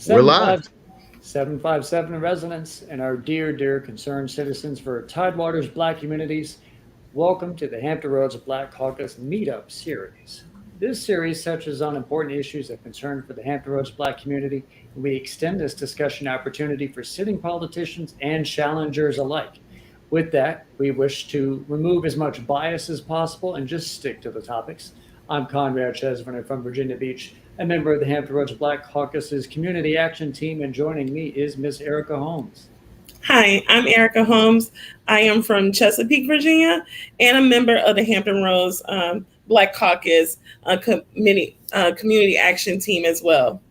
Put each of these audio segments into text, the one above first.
We're live. 757 residents and our dear concerned citizens for Tidewater's Black Communities, welcome to the Hampton Roads Black Caucus MeetUP series. This series touches on important issues of concern for the Hampton Roads Black community, and we extend this discussion opportunity for sitting politicians and challengers alike. With that, we wish to remove as much bias as possible and just stick to the topics. I'm Conrad Chesviner from Virginia Beach, a member of the Hampton Roads Black Caucus's Community Action Team, and joining me is Miss Erica Holmes. Hi, I'm Erica Holmes. I am from Chesapeake, Virginia, and a member of the Hampton Roads Black Caucus Community Action Team as well.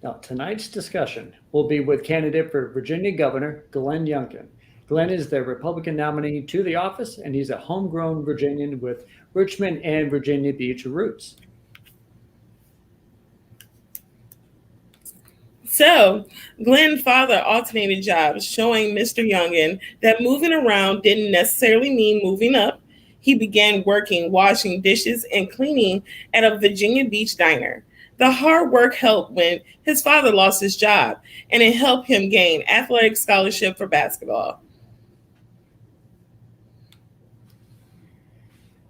Now, tonight's discussion will be with candidate for Virginia Governor, Glenn Youngkin. Glenn is the Republican nominee to the office, and he's a homegrown Virginian with Richmond and Virginia Beach roots. So, Glenn's father alternated jobs, showing Mr. Youngkin that moving around didn't necessarily mean moving up. He began working, washing dishes, and cleaning at a Virginia Beach diner. The hard work helped when his father lost his job, and it helped him gain athletic scholarship for basketball.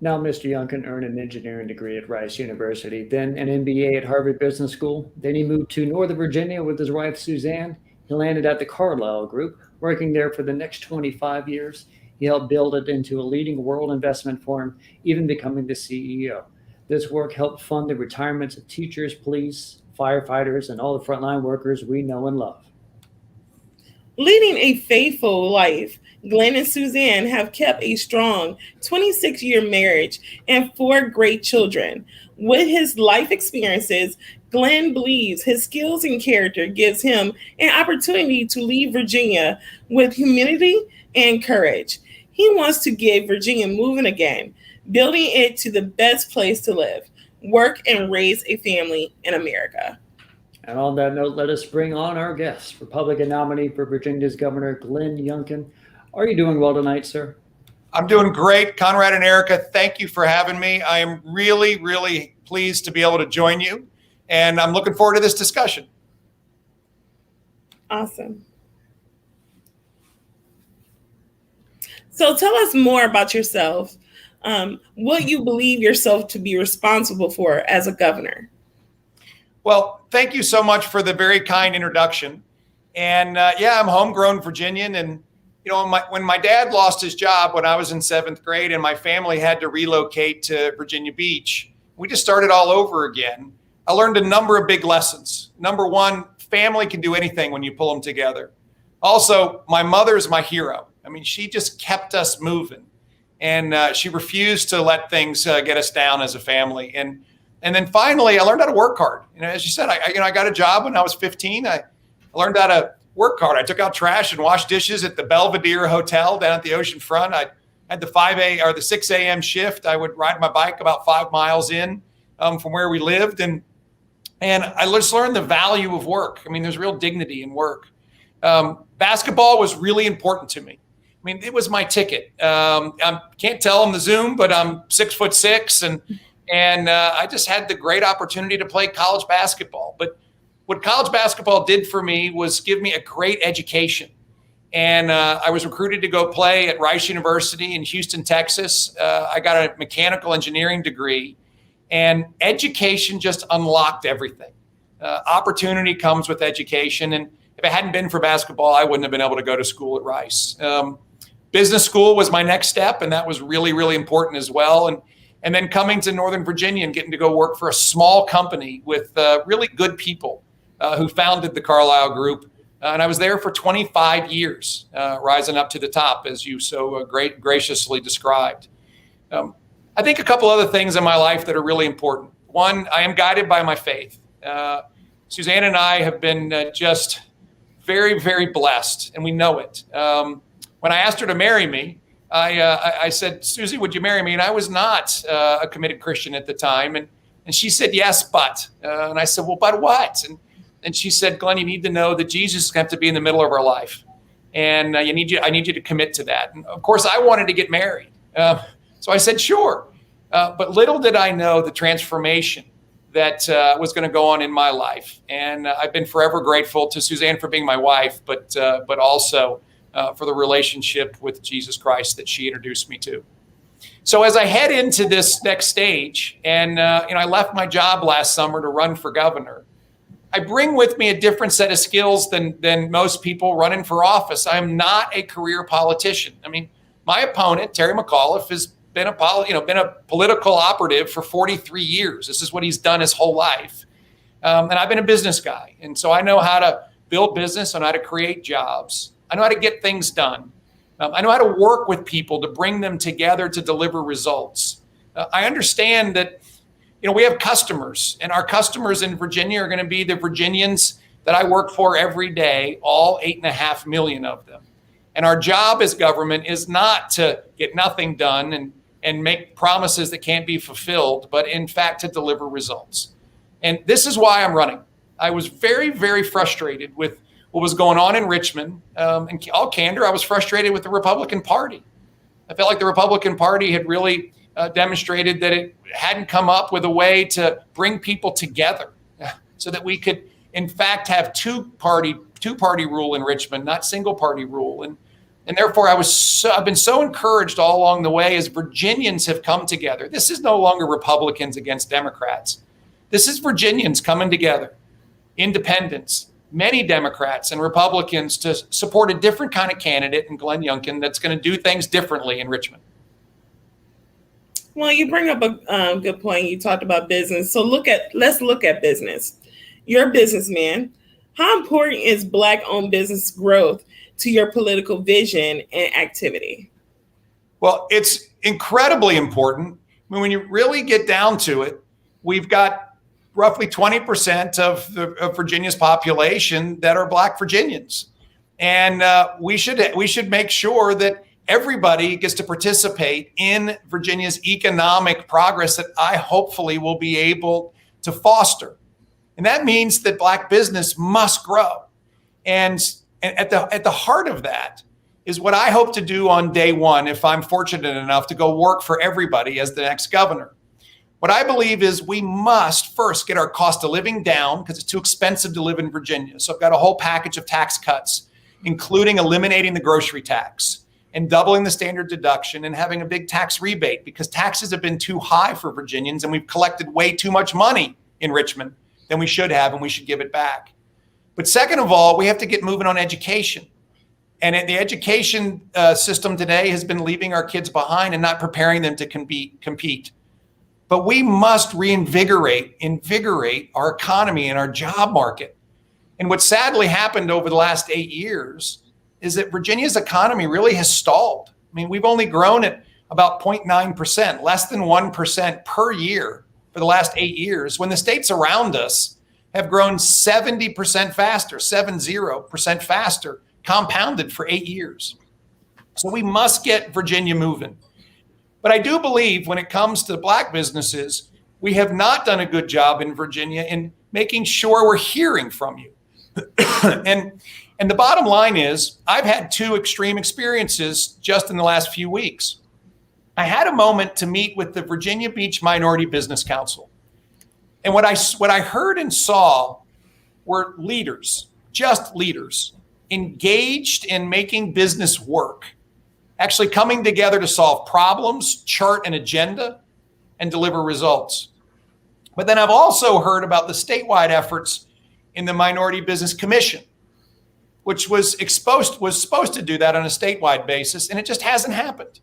Now, Mr. Youngkin earned an engineering degree at Rice University, then an MBA at Harvard Business School. Then he moved to Northern Virginia with his wife, Suzanne. He landed at the Carlyle Group, working there for the next 25 years. He helped build it into a leading world investment firm, even becoming the CEO. This work helped fund the retirements of teachers, police, firefighters, and all the frontline workers we know and love. Leading a faithful life, Glenn and Suzanne have kept a strong 26-year marriage and 4 great children. With his life experiences, Glenn believes his skills and character gives him an opportunity to lead Virginia with humility and courage. He wants to get Virginia moving again, building it to the best place to live, work, and raise a family in America. And on that note, let us bring on our guest, Republican nominee for Virginia's Governor, Glenn Youngkin. Are you doing well tonight, sir? I'm doing great. Conrad and Erica, thank you for having me. I am really pleased to be able to join you, and I'm looking forward to this discussion. Awesome. So tell us more about yourself, what you believe yourself to be responsible for as a governor. Well, thank you so much for the very kind introduction. And I'm homegrown Virginian. And, you know, when my dad lost his job when I was in 7th grade and my family had to relocate to Virginia Beach, we just started all over again. I learned a number of big lessons. Number one, family can do anything when you pull them together. Also, my mother is my hero. I mean, she just kept us moving. And she refused to let things get us down as a family. And then finally, I learned how to work hard. You know, as you said, I got a job when I was 15. I learned how to work hard. I took out trash and washed dishes at the Belvedere Hotel down at the ocean front. I had the 6 a.m. shift. I would ride my bike about 5 miles in from where we lived. And I just learned the value of work. I mean, there's real dignity in work. Basketball was really important to me. I mean, it was my ticket. I can't tell on the Zoom, but I'm 6'6", and I just had the great opportunity to play college basketball. But what college basketball did for me was give me a great education. And I was recruited to go play at Rice University in Houston, Texas. I got a mechanical engineering degree. And education just unlocked everything. Opportunity comes with education. And if it hadn't been for basketball, I wouldn't have been able to go to school at Rice. Business school was my next step, and that was really important as well. And then coming to Northern Virginia and getting to go work for a small company with really good people who founded the Carlyle Group. And I was there for 25 years, rising up to the top, as you so graciously described. I think a couple other things in my life that are really important. One, I am guided by my faith. Suzanne and I have been just very blessed, and we know it. When I asked her to marry me, I said, Susie, would you marry me? And I was not a committed Christian at the time. And she said, yes, but. And I said, well, but what? And she said, Glenn, you need to know that Jesus is going to have to be in the middle of our life. And I need you to commit to that. And of course, I wanted to get married. So I said, sure. But little did I know the transformation that was going to go on in my life. And I've been forever grateful to Suzanne for being my wife, but also for the relationship with Jesus Christ that she introduced me to. So as I head into this next stage, and I left my job last summer to run for governor, I bring with me a different set of skills than most people running for office. I'm not a career politician. I mean, my opponent, Terry McAuliffe, has been a political operative for 43 years. This is what he's done his whole life. And I've been a business guy. And so I know how to build business. I know how to create jobs. I know how to get things done. I know how to work with people to bring them together to deliver results. I understand that, we have customers, and our customers in Virginia are going to be the Virginians that I work for every day, all 8.5 million of them. And our job as government is not to get nothing done and make promises that can't be fulfilled, but in fact to deliver results. And this is why I'm running. I was very, very frustrated with what was going on in Richmond. In all candor, I was frustrated with the Republican Party. I felt like the Republican Party had really demonstrated that it hadn't come up with a way to bring people together so that we could, in fact, have two-party rule in Richmond, not single-party rule. And therefore, I've been so encouraged all along the way as Virginians have come together. This is no longer Republicans against Democrats. This is Virginians coming together, independents, many Democrats and Republicans, to support a different kind of candidate in Glenn Youngkin that's going to do things differently in Richmond. Well, you bring up a good point. You talked about business. So let's look at business. You're a businessman. How important is Black-owned business growth to your political vision and activity? Well, it's incredibly important. I mean, when you really get down to it, we've got roughly 20% of Virginia's population that are Black Virginians. And we should make sure that everybody gets to participate in Virginia's economic progress that I hopefully will be able to foster. And that means that Black business must grow. And at the heart of that is what I hope to do on day one, if I'm fortunate enough to go work for everybody as the next governor. What I believe is we must first get our cost of living down because it's too expensive to live in Virginia. So I've got a whole package of tax cuts, including eliminating the grocery tax and doubling the standard deduction and having a big tax rebate because taxes have been too high for Virginians and we've collected way too much money in Richmond than we should have, and we should give it back. But second of all, we have to get moving on education. And the education system today has been leaving our kids behind and not preparing them to compete. But we must invigorate our economy and our job market. And what sadly happened over the last 8 years is that Virginia's economy really has stalled. I mean, we've only grown at about 0.9%, less than 1% per year for the last 8 years, when the states around us have grown 70% faster, 70% faster, compounded for 8 years. So we must get Virginia moving. But I do believe when it comes to Black businesses, we have not done a good job in Virginia in making sure we're hearing from you. And the bottom line is, I've had two extreme experiences just in the last few weeks. I had a moment to meet with the Virginia Beach Minority Business Council. And what I heard and saw were leaders, just leaders, engaged in making business work, actually coming together to solve problems, chart an agenda, and deliver results. But then I've also heard about the statewide efforts in the Minority Business Commission, which was supposed to do that on a statewide basis, and it just hasn't happened.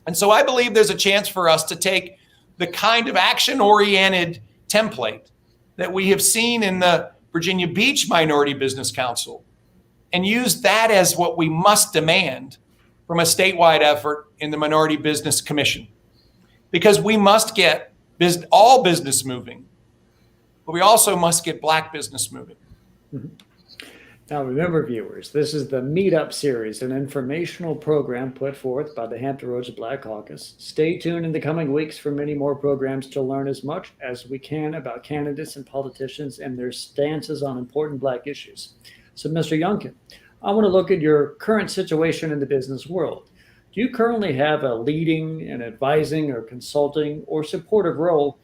And so I believe there's a chance for us to take the kind of action-oriented template that we have seen in the Virginia Beach Minority Business Council and use that as what we must demand from a statewide effort in the Minority Business Commission. Because we must get all business moving, but we also must get Black business moving. Mm-hmm. Now, remember, viewers, this is the MeetUP series, an informational program put forth by the Hampton Roads Black Caucus. Stay tuned in the coming weeks for many more programs to learn as much as we can about candidates and politicians and their stances on important Black issues. So, Mr. Youngkin, I want to look at your current situation in the business world. Do you currently have a leading and advising or consulting or supportive role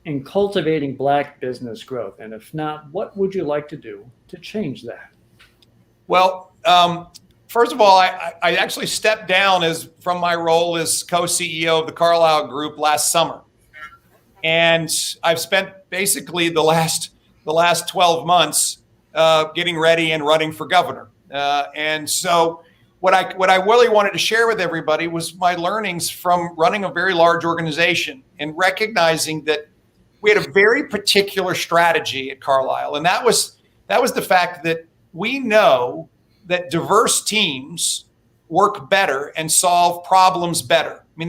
in cultivating Black business growth? And if not, what would you like to do to change that? Well, first of all, I actually stepped down from my role as co-CEO of the Carlyle Group last summer. And I've spent basically the last 12 months getting ready and running for governor. And so what I really wanted to share with everybody was my learnings from running a very large organization and recognizing that we had a very particular strategy at Carlyle. And that was the fact that we know that diverse teams work better and solve problems better. I mean,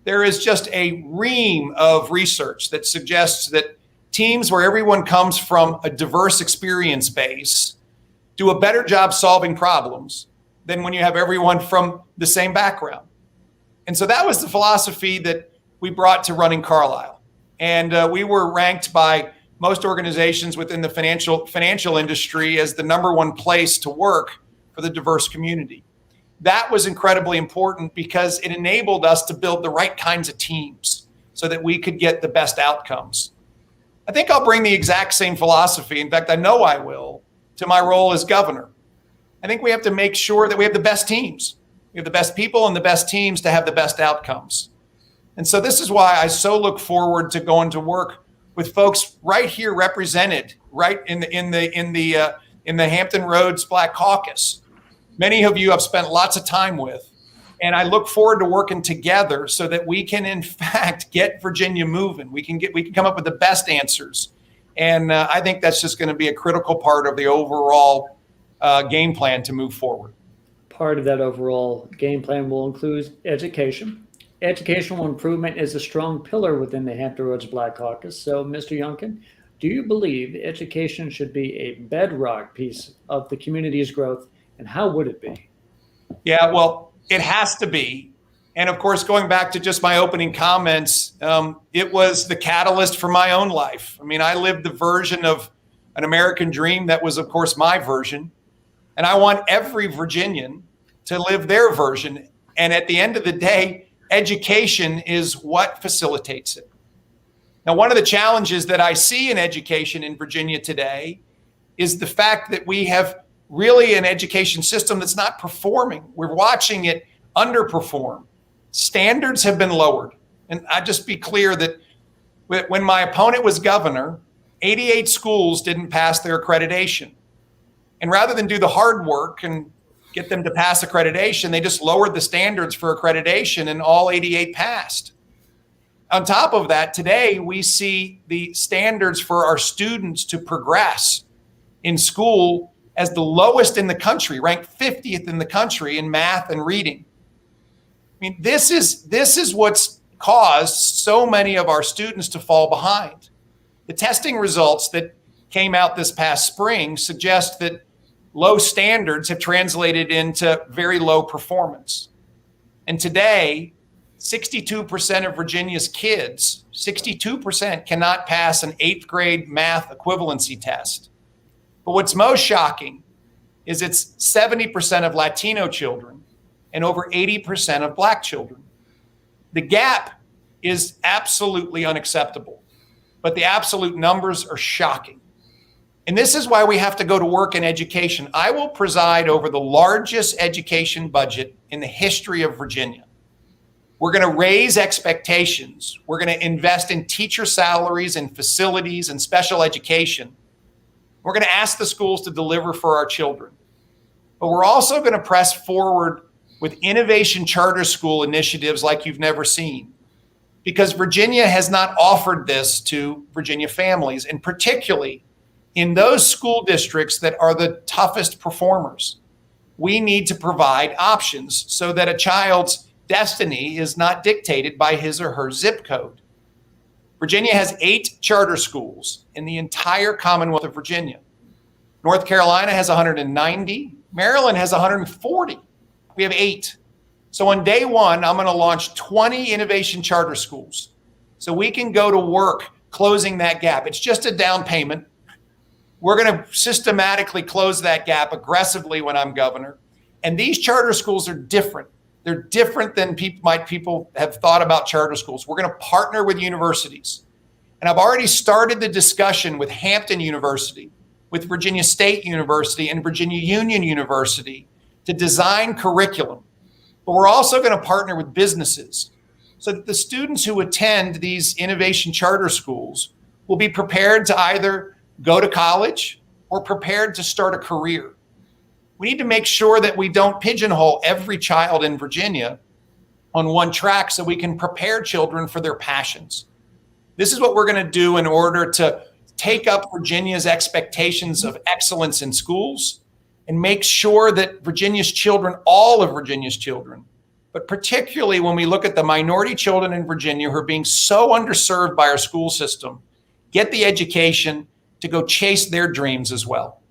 there is just a ream of research that suggests that teams where everyone comes from a diverse experience base do a better job solving problems than when you have everyone from the same background. And so that was the philosophy that we brought to running Carlyle. And we were ranked by most organizations within the financial industry as the #1 place to work for the diverse community. That was incredibly important because it enabled us to build the right kinds of teams so that we could get the best outcomes. I think I'll bring the exact same philosophy. In fact, I know I will, to my role as governor. I think we have to make sure that we have the best teams. We have the best people and the best teams to have the best outcomes. And so this is why I so look forward to going to work with folks right here represented, right in the Hampton Roads Black Caucus. Many of you I've spent lots of time with, and I look forward to working together so that we can, in fact, get Virginia moving. We can come up with the best answers, and I think that's just going to be a critical part of the overall game plan to move forward. Part of that overall game plan will include education. Educational improvement is a strong pillar within the Hampton Roads Black Caucus. So, Mr. Youngkin, do you believe education should be a bedrock piece of the community's growth, and how would it be? Yeah, well, it has to be. And of course, going back to just my opening comments, it was the catalyst for my own life. I mean, I lived the version of an American dream that was, of course, my version. And I want every Virginian to live their version. And at the end of the day, education is what facilitates it. Now, one of the challenges that I see in education in Virginia today is the fact that we have really an education system that's not performing. We're watching it underperform. Standards have been lowered. And I'll just be clear that when my opponent was governor, 88 schools didn't pass their accreditation. And rather than do the hard work and get them to pass accreditation, they just lowered the standards for accreditation and all 88 passed. On top of that, today we see the standards for our students to progress in school as the lowest in the country, ranked 50th in the country in math and reading. I mean, this is what's caused so many of our students to fall behind. The testing results that came out this past spring suggest that low standards have translated into very low performance. And today, 62% of Virginia's kids, 62% cannot pass an 8th grade math equivalency test. But what's most shocking is it's 70% of Latino children and over 80% of Black children. The gap is absolutely unacceptable, but the absolute numbers are shocking. And this is why we have to go to work in education. I will preside over the largest education budget in the history of Virginia. We're going to raise expectations. We're going to invest in teacher salaries and facilities and special education. We're going to ask the schools to deliver for our children. But we're also going to press forward with innovation charter school initiatives like you've never seen, because Virginia has not offered this to Virginia families, and particularly in those school districts that are the toughest performers. We need to provide options so that a child's destiny is not dictated by his or her zip code. Virginia has 8 charter schools in the entire Commonwealth of Virginia. North Carolina has 190. Maryland has 140. We have 8. So on day one, I'm going to launch 20 innovation charter schools so we can go to work closing that gap. It's just a down payment. We're going to systematically close that gap aggressively when I'm governor. And these charter schools are different. They're different than people have thought about charter schools. We're going to partner with universities. And I've already started the discussion with Hampton University, with Virginia State University and Virginia Union University to design curriculum. But we're also going to partner with businesses so that the students who attend these innovation charter schools will be prepared to either go to college or prepared to start a career. We need to make sure that we don't pigeonhole every child in Virginia on one track so we can prepare children for their passions. This is what we're going to do in order to take up Virginia's expectations of excellence in schools and make sure that Virginia's children, all of Virginia's children, but particularly when we look at the minority children in Virginia who are being so underserved by our school system, get the education to go chase their dreams as well.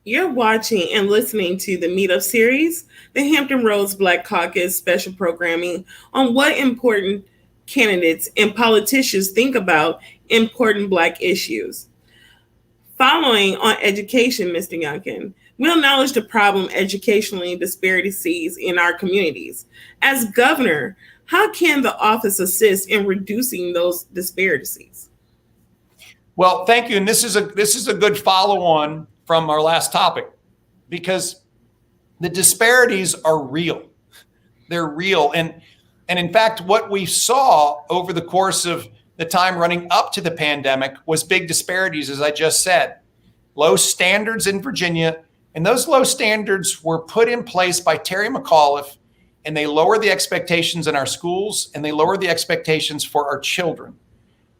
You're watching and listening to the MeetUP series, the Hampton Roads Black Caucus special programming on what important candidates and politicians think about important Black issues. Following on education, Mr. Youngkin, we acknowledge the problem educationally disparities sees in our communities. As governor, how can the office assist in reducing those disparities? Well, thank you. And this is a good follow-on from our last topic, because the disparities are real. They're real. And in fact, what we saw over the course of the time running up to the pandemic was big disparities, as I just said. Low standards in Virginia, and those low standards were put in place by Terry McAuliffe, and they lower the expectations in our schools, and they lower the expectations for our children.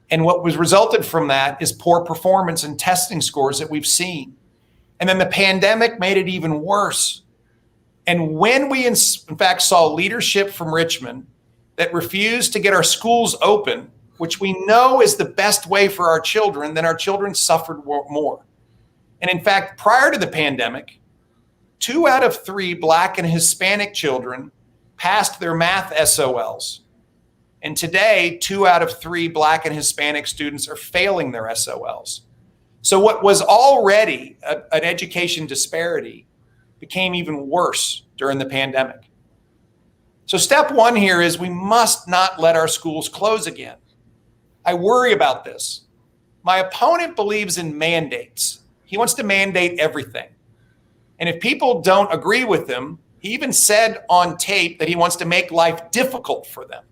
And what was resulted from that is poor performance and testing scores that we've seen. And then the pandemic made it even worse. And when we in fact saw leadership from Richmond that refused to get our schools open, which we know is the best way for our children, then our children suffered more. And in fact, prior to the pandemic, 2 out of 3 Black and Hispanic children passed their math SOLs. And today, 2 out of 3 Black and Hispanic students are failing their SOLs. So what was already an education disparity became even worse during the pandemic. So step 1 here is we must not let our schools close again. I worry about this. My opponent believes in mandates. He wants to mandate everything. And if people don't agree with him, he even said on tape that he wants to make life difficult for them.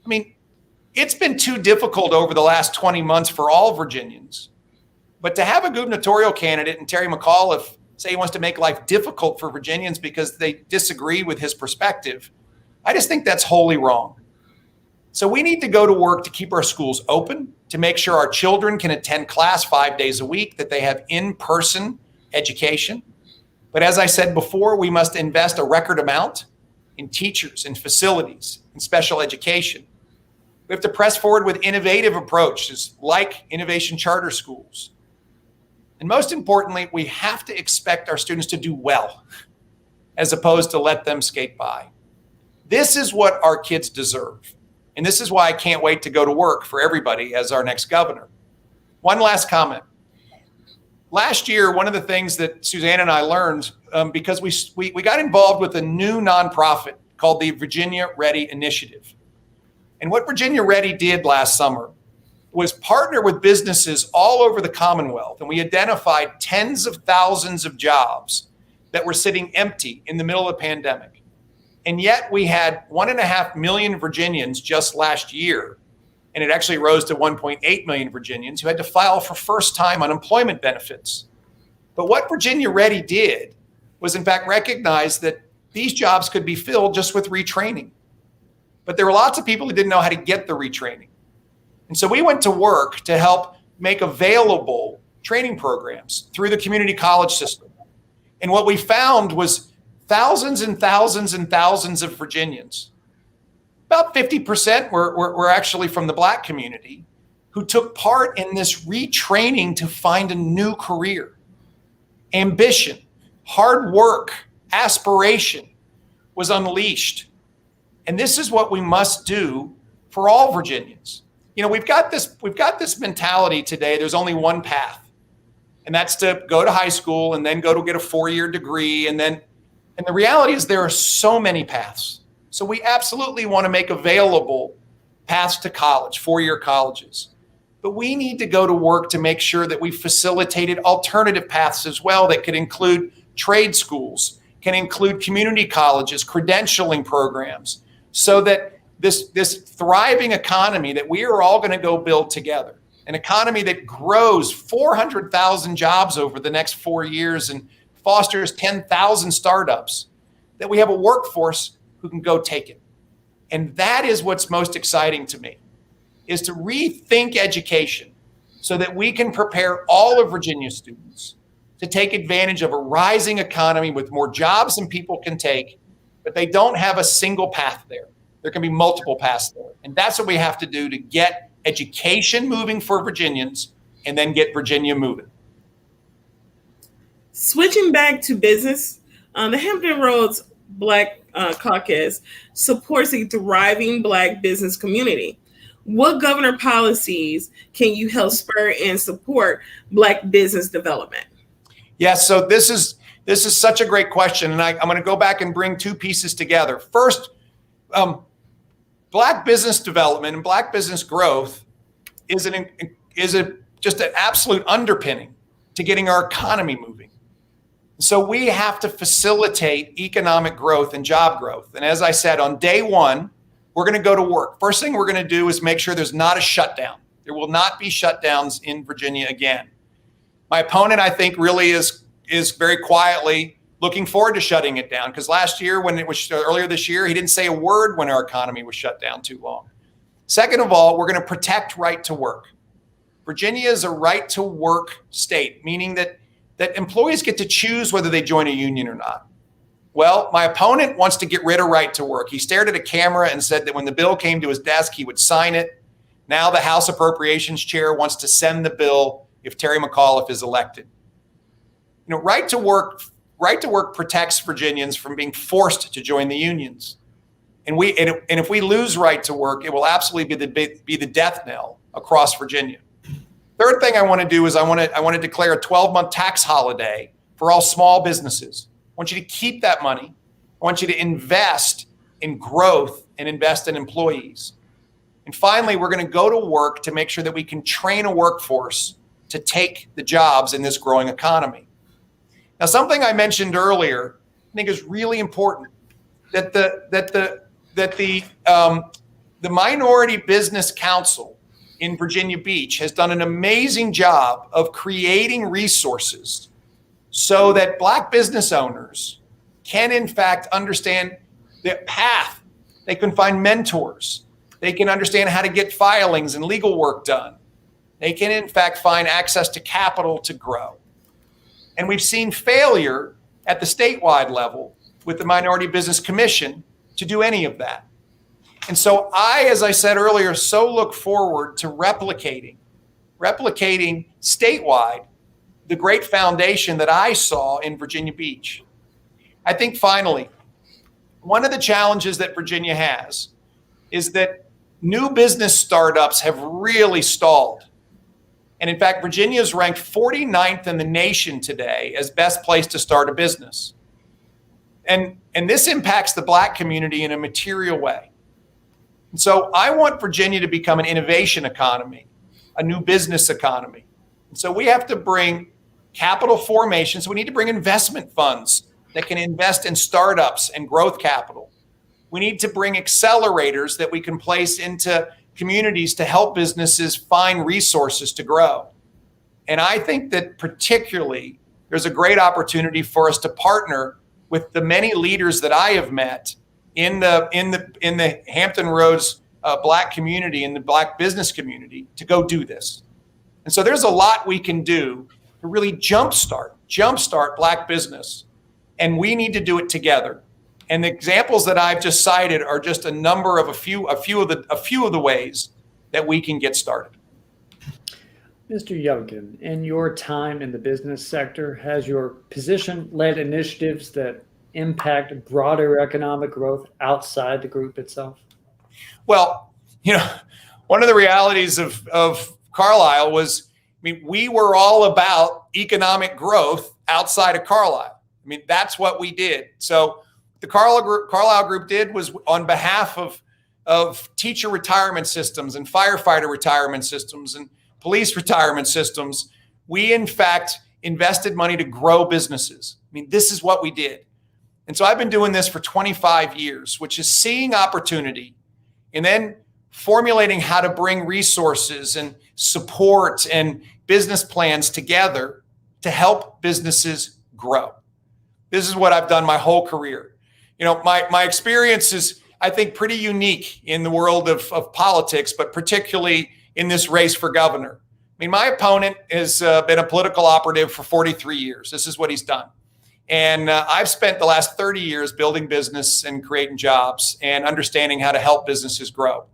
I mean, it's been too difficult over the last 20 months for all Virginians. But to have a gubernatorial candidate and Terry McAuliffe say he wants to make life difficult for Virginians because they disagree with his perspective, I just think that's wholly wrong. So we need to go to work to keep our schools open, to make sure our children can attend class 5 days a week, that they have in-person education. But as I said before, we must invest a record amount in teachers, in facilities, in special education. We have to press forward with innovative approaches like innovation charter schools. And most importantly, we have to expect our students to do well, as opposed to let them skate by. This is what our kids deserve. And this is why I can't wait to go to work for everybody as our next governor. One last comment. Last year, one of the things that Suzanne and I learned, because we got involved with a new nonprofit called the Virginia Ready Initiative. And what Virginia Ready did last summer was partner with businesses all over the Commonwealth. And we identified tens of thousands of jobs that were sitting empty in the middle of the pandemic. And yet we had 1.5 million Virginians just last year, and it actually rose to 1.8 million Virginians who had to file for first-time unemployment benefits. But what Virginia Ready did was in fact recognize that these jobs could be filled just with retraining. But there were lots of people who didn't know how to get the retraining. And so we went to work to help make available training programs through the community college system. And what we found was thousands and thousands and thousands of Virginians, about 50% were actually from the Black community, who took part in this retraining to find a new career. Ambition, hard work, aspiration was unleashed. And this is what we must do for all Virginians. You know, we've got this mentality today, there's only one path, and that's to go to high school and then go to get a 4-year degree. And the reality is there are so many paths. So we absolutely want to make available paths to college, 4-year colleges. But we need to go to work to make sure that we facilitated alternative paths as well that could include trade schools, can include community colleges, credentialing programs, so that this thriving economy that we are all going to go build together, an economy that grows 400,000 jobs over the next 4 years and fosters 10,000 startups, that we have a workforce who can go take it. And that is what's most exciting to me, is to rethink education so that we can prepare all of Virginia students to take advantage of a rising economy with more jobs than people can take, but they don't have a single path there. There can be multiple paths there. And that's what we have to do to get education moving for Virginians and then get Virginia moving. Switching back to business, the Hampton Roads Black Caucus supports a thriving Black business community. What governor policies can you help spur and support Black business development? Yes, so this is such a great question, and I'm going to go back and bring two pieces together. First, Black business development and Black business growth is just an absolute underpinning to getting our economy moving. So we have to facilitate economic growth and job growth. And as I said, on day one, we're going to go to work. First thing we're going to do is make sure there's not a shutdown. There will not be shutdowns in Virginia again. My opponent, I think, really is very quietly looking forward to shutting it down, because last year, when it was earlier this year, he didn't say a word when our economy was shut down too long. Second of all, we're going to protect right to work. Virginia is a right to work state, meaning that employees get to choose whether they join a union or not. Well, my opponent wants to get rid of right to work. He stared at a camera and said that when the bill came to his desk, he would sign it. Now the House Appropriations Chair wants to send the bill if Terry McAuliffe is elected. You know, right to work protects Virginians from being forced to join the unions. And if we lose right to work, it will absolutely be the death knell across Virginia. Third thing I want to do is I want to declare a 12-month tax holiday for all small businesses. I want you to keep that money. I want you to invest in growth and invest in employees. And finally, we're going to go to work to make sure that we can train a workforce to take the jobs in this growing economy. Now, something I mentioned earlier, I think is really important, that the Minority Business Council in Virginia Beach has done an amazing job of creating resources so that Black business owners can, in fact, understand the path. They can find mentors. They can understand how to get filings and legal work done. They can, in fact, find access to capital to grow. And we've seen failure at the statewide level with the Minority Business Commission to do any of that. And so as I said earlier, so look forward to replicating statewide the great foundation that I saw in Virginia Beach. I think finally, one of the challenges that Virginia has is that new business startups have really stalled. And in fact, Virginia is ranked 49th in the nation today as best place to start a business. And this impacts the Black community in a material way. And so I want Virginia to become an innovation economy, a new business economy. And so we have to bring capital formation. So we need to bring investment funds that can invest in startups and growth capital. We need to bring accelerators that we can place into communities to help businesses find resources to grow. And I think that particularly there's a great opportunity for us to partner with the many leaders that I have met in the Hampton Roads Black community and the Black business community to go do this. And so there's a lot we can do to really jumpstart Black business, and we need to do it together. And the examples that I've just cited are just a few of the ways that we can get started. Mr. Youngkin, in your time in the business sector, has your position led initiatives that impact broader economic growth outside the group itself? Well, one of the realities of Carlisle was, we were all about economic growth outside of Carlisle. That's what we did. So the Carlisle group did was on behalf of of teacher retirement systems and firefighter retirement systems and police retirement systems. We, in fact, invested money to grow businesses. I mean, this is what we did. And so I've been doing this for 25 years, which is seeing opportunity and then formulating how to bring resources and support and business plans together to help businesses grow. This is what I've done my whole career. You know, my experience is, I think, pretty unique in the world of politics, but particularly in this race for governor. I mean, my opponent has been a political operative for 43 years. This is what he's done. And I've spent the last 30 years building business and creating jobs and understanding how to help businesses grow.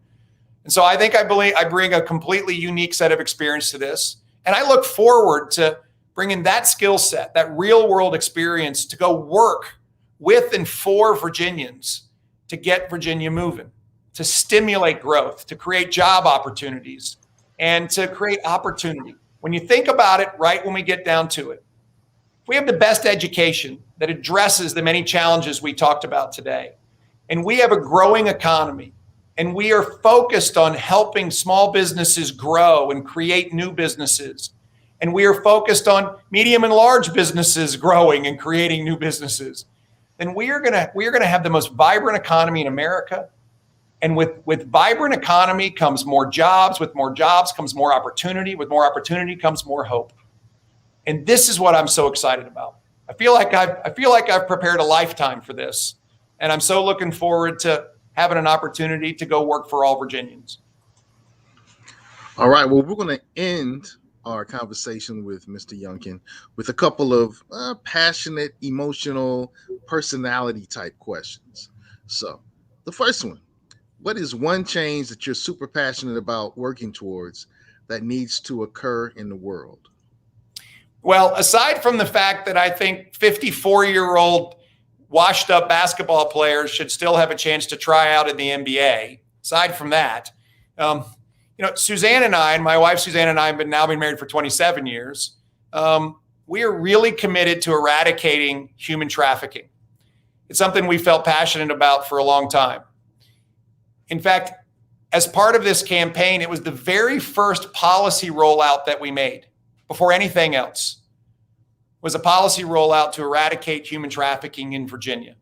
And so I think I bring a completely unique set of experience to this. And I look forward to bringing that skill set, that real world experience, to go work with and for Virginians to get Virginia moving, to stimulate growth, to create job opportunities, and to create opportunity. When you think about it, right when we get down to it, if we have the best education that addresses the many challenges we talked about today, and we have a growing economy, and we are focused on helping small businesses grow and create new businesses, and we are focused on medium and large businesses growing and creating new businesses, then we are gonna have the most vibrant economy in America. And with vibrant economy comes more jobs. With more jobs comes more opportunity. With more opportunity comes more hope. And this is what I'm so excited about. I feel like I've prepared a lifetime for this, and I'm so looking forward to having an opportunity to go work for all Virginians. All right. Well, we're going to end our conversation with Mr. Youngkin with a couple of passionate, emotional, personality type questions. So the first one, what is one change that you're super passionate about working towards that needs to occur in the world? Well, aside from the fact that I think 54-year-old washed up basketball players should still have a chance to try out in the NBA, aside from that, Suzanne and I, and my wife Suzanne and I have now been married for 27 years. We are really committed to eradicating human trafficking. It's something we felt passionate about for a long time. In fact, as part of this campaign, it was the very first policy rollout that we made before anything else. Was a policy rollout to eradicate human trafficking in Virginia.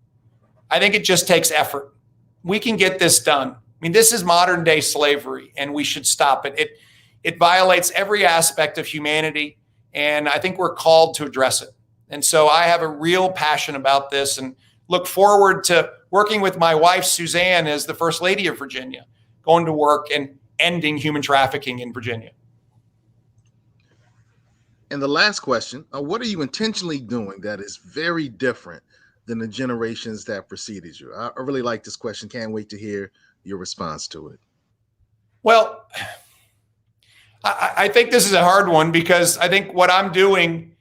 I think it just takes effort. We can get this done. I mean, this is modern day slavery, and we should stop it. It violates every aspect of humanity, and I think we're called to address it. And so I have a real passion about this and look forward to working with my wife, Suzanne, as the First Lady of Virginia, going to work and ending human trafficking in Virginia. And the last question, what are you intentionally doing that is very different than the generations that preceded you? I really like this question. Can't wait to hear your response to it. Well, I think this is a hard one because I think what I'm doing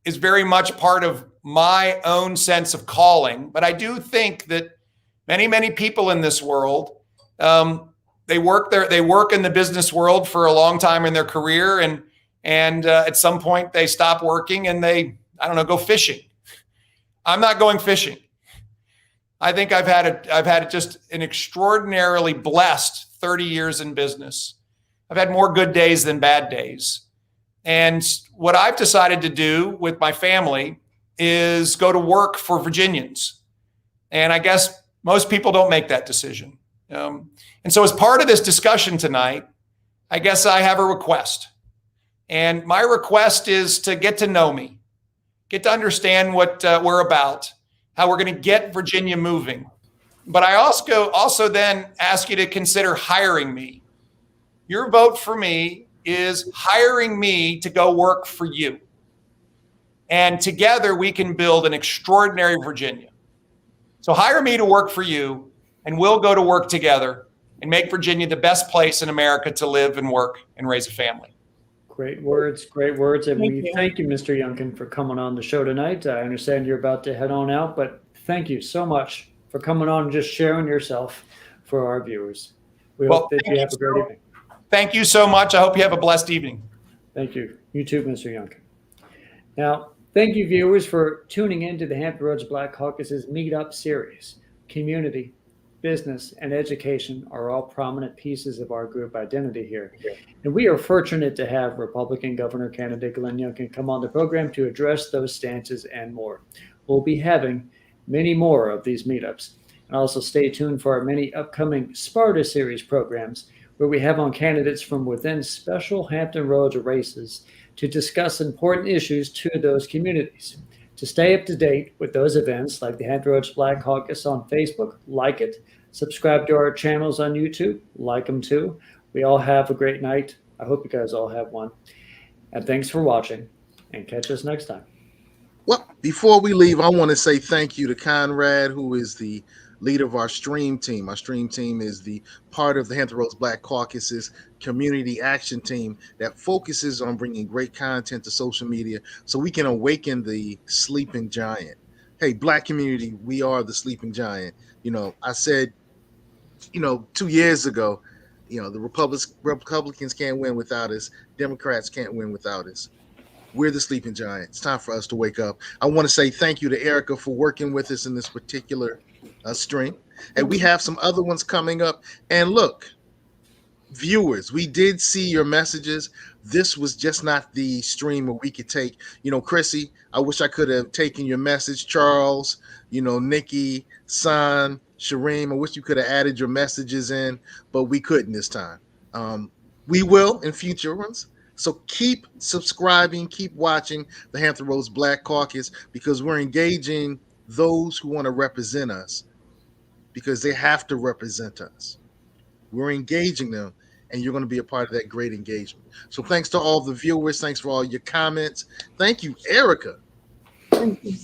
is very much part of my own sense of calling. But I do think that many people in this world, they work in the business world for a long time in their career, and at some point they stop working and they, go fishing. I'm not going fishing. I think I've had just an extraordinarily blessed 30 years in business. I've had more good days than bad days. And what I've decided to do with my family is go to work for Virginians. And I guess most people don't make that decision. And so as part of this discussion tonight, I guess I have a request. And my request is to get to know me, get to understand what we're about, how we're going to get Virginia moving. But I also then ask you to consider hiring me. Your vote for me is hiring me to go work for you. And together we can build an extraordinary Virginia. So hire me to work for you, and we'll go to work together and make Virginia the best place in America to live and work and raise a family. Great words. And we thank you, Mr. Youngkin, for coming on the show tonight. I understand you're about to head on out, but thank you so much for coming on and just sharing yourself for our viewers. We hope that you have a great evening. Thank you so much. I hope you have a blessed evening. Thank you. You too, Mr. Youngkin. Now, thank you, viewers, for tuning in to the Hampton Roads Black Caucus's MeetUP series, Community, business, and education are all prominent pieces of our group identity here. And we are fortunate to have Republican governor candidate Glenn Youngkin come on the program to address those stances and more. We'll be having many more of these meetups. And also stay tuned for our many upcoming Sparta Series programs, where we have on candidates from within special Hampton Roads races to discuss important issues to those communities. To stay up to date with those events like the Hampton Roads Black Caucus on Facebook, like it. Subscribe to our channels on YouTube, like them too. We all have a great night. I hope you guys all have one. And thanks for watching, and catch us next time. Well, before we leave, I want to say thank you to Conrad, who is the leader of our stream team. Our stream team is the part of the Hampton Roads Black Caucus's community action team that focuses on bringing great content to social media so we can awaken the sleeping giant. Hey, Black community, we are the sleeping giant. I said, 2 years ago, the Republicans can't win without us. Democrats can't win without us. We're the sleeping giant. It's time for us to wake up. I want to say thank you to Erica for working with us in this particular stream. And we have some other ones coming up. And look, viewers, we did see your messages. This was just not the stream where we could take, Chrissy, I wish I could have taken your message. Charles, Nikki, San, Shareem, I wish you could have added your messages in, but we couldn't this time. We will in future ones. So keep subscribing, keep watching the Hampton Roads Black Caucus, because we're engaging those who want to represent us, because they have to represent us. We're engaging them, and you're going to be a part of that great engagement. So thanks to all the viewers. Thanks for all your comments. Thank you, Erica. Thank you.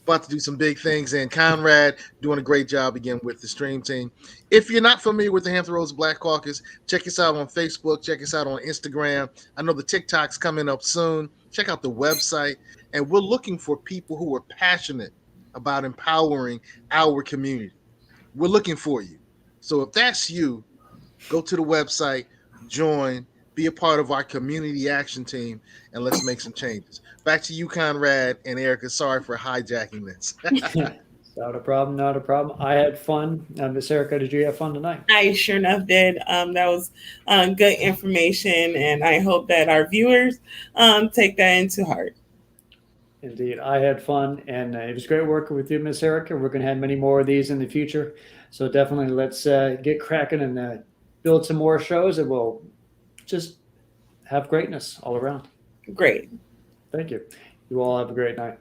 About to do some big things, and Conrad doing a great job again with the stream team. If you're not familiar with the Hampton Roads Black Caucus, check us out on Facebook, check us out on Instagram. I know the TikTok's coming up soon. Check out the website, and we're looking for people who are passionate about empowering our community. We're looking for you. So if that's you, go to the website, join, be a part of our community action team, and let's make some changes. Back to you, Conrad and Erica. Sorry for hijacking this. Not a problem, not a problem. I had fun. Miss Erica, did you have fun tonight? I sure enough did. That was good information, and I hope that our viewers take that into heart. Indeed, I had fun, and it was great working with you, Miss Erica. We're going to have many more of these in the future. So definitely let's get cracking and build some more shows, and we'll just have greatness all around. Great. Thank you. You all have a great night.